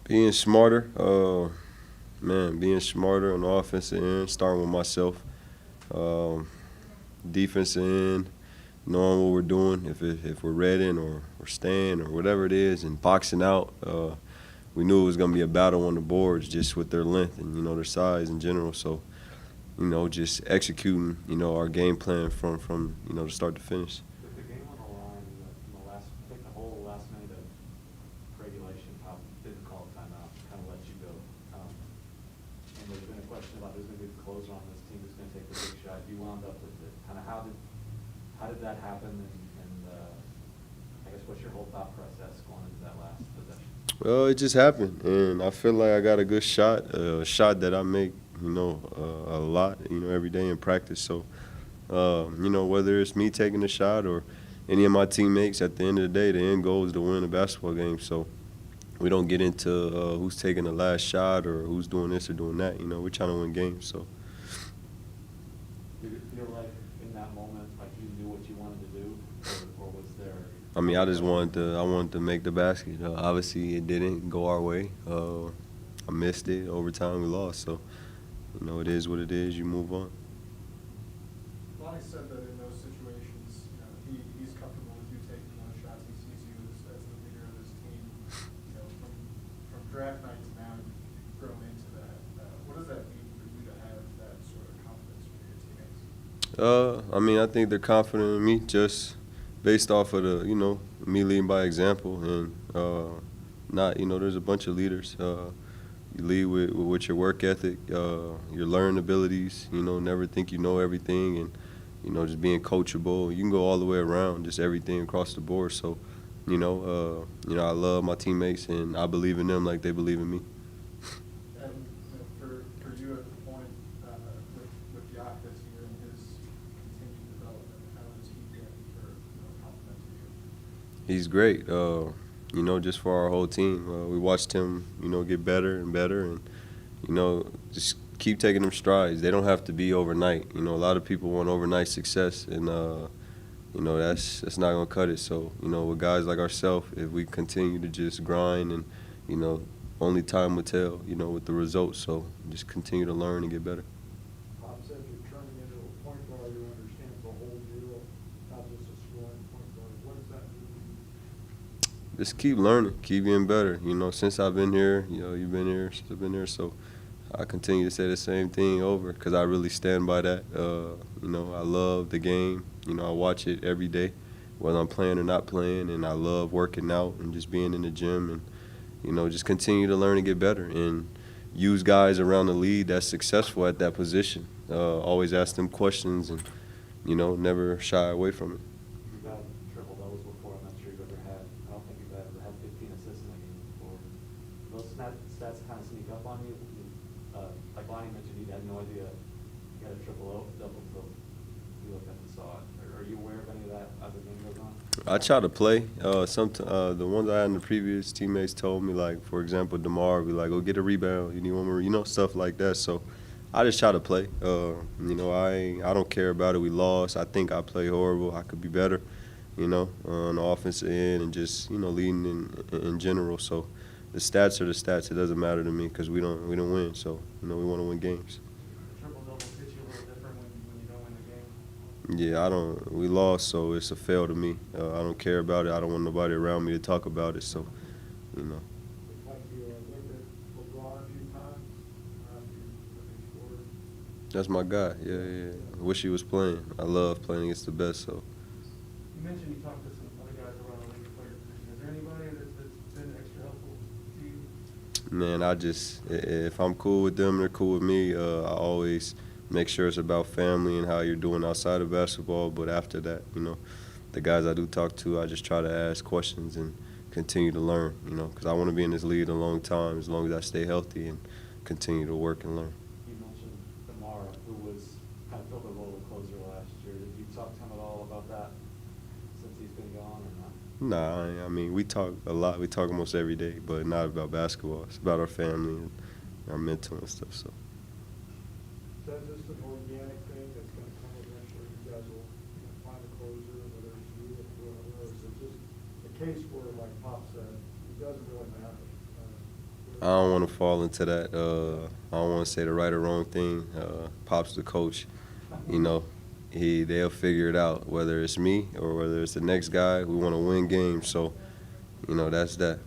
Being smarter, being smarter on the offensive end, starting with myself. Um, Defensive end, knowing what we're doing, if we're reading or staying or whatever it is, and boxing out. We knew it was going to be a battle on the boards just with their length and their size in general. So just executing our game plan from the start to finish. With the game on the line in the last, I think the whole last minute of regulation, Pop didn't call a timeout, kind of let you go. And there's been a question about who's going to be the closer on this team, who's going to take the big shot. You wound up with it. Kind of how did that happen? And I guess what's your whole thought process going into that last possession? Well, it just happened, and I feel like I got a good shot, a shot that I make, a lot, every day in practice. So, whether it's me taking the shot or any of my teammates, at the end of the day, the end goal is to win a basketball game. So we don't get into who's taking the last shot or who's doing this or doing that. We're trying to win games. So. Did it feel like in that moment, like you knew what you wanted to do, or was there? I mean, I wanted to make the basket. Obviously, it didn't go our way. I missed it. Overtime, we lost. So, it is what it is. You move on. Lonnie said that in those situations, he's comfortable with you taking those shots. He sees you as the leader of this team. From draft night to now, you've grown into that. What does that mean for you to have that sort of confidence with your teammates? I think they're confident in me just based off of me leading by example and not, there's a bunch of leaders. You lead with your work ethic, your learning abilities, never think you know everything, and, just being coachable. You can go all the way around, just everything across the board. So, I love my teammates, and I believe in them like they believe in me. And for you at the point with Yak this year and his continued development, how does he get for compliment to you? He's great. Just for our whole team. We watched him, get better and better, and just keep taking them strides. They don't have to be overnight. A lot of people want overnight success, and that's not gonna cut it. So with guys like ourselves, if we continue to just grind, and only time will tell. With the results. So just continue to learn and get better. Bob said you're turning into a point guard who understands the whole deal, not just a scoring point guard. What does that mean? Just keep learning, keep getting better. Since I've been here, you've been here, since I've been here, so I continue to say the same thing over because I really stand by that. I love the game. I watch it every day, whether I'm playing or not playing, and I love working out and just being in the gym and, just continue to learn and get better and use guys around the league that's successful at that position. Always ask them questions and, never shy away from it. You've had triple doubles before. I'm not sure you've ever had. I don't think you've ever had 15 assists in a game before. Those stats kind of sneak up on you. Like Lonnie mentioned, you had no idea you had a triple double until you looked up and saw it. Are you aware of any of that as the game goes on? I try to play. The ones I had in the previous teammates told me, like, for example, DeMar would be like, go get a rebound. You need one more, stuff like that. So I just try to play. I don't care about it. We lost. I think I play horrible. I could be better, on the offensive end and just, leading in general. So the stats are the stats. It doesn't matter to me because we don't win. So, we want to win games. Triple doubles hit you a little different when you don't win the game. Yeah, we lost, so it's a fail to me. I don't care about it. I don't want nobody around me to talk about it. So, Like you looked at LeBron a few times after he scored. That's my guy. Yeah. I wish he was playing. I love playing against the best. So. You mentioned you talked to some other guys around the league to play your position. Is there anybody that's been extra helpful to you? Man, if I'm cool with them, they're cool with me. I always make sure it's about family and how you're doing outside of basketball. But after that, the guys I do talk to, I just try to ask questions and continue to learn, because I want to be in this league a long time as long as I stay healthy and continue to work and learn. You mentioned DeMar, who was kind of filled the role of closer last year. Did you talk to him at all about that since he's been gone or not? Nah, I mean, we talk a lot. We talk almost every day, but not about basketball. It's about our family and our mental and stuff. So. So is this an organic thing that's going to come eventually? You guys will find a closer, whether it's you or whoever, or is it just a case where, like Pop said, it doesn't really matter? I don't want to fall into that. I don't want to say the right or wrong thing. Pop's the coach. You know, they'll figure it out, whether it's me or whether it's the next guy. We want to win games, so, you know, that's that.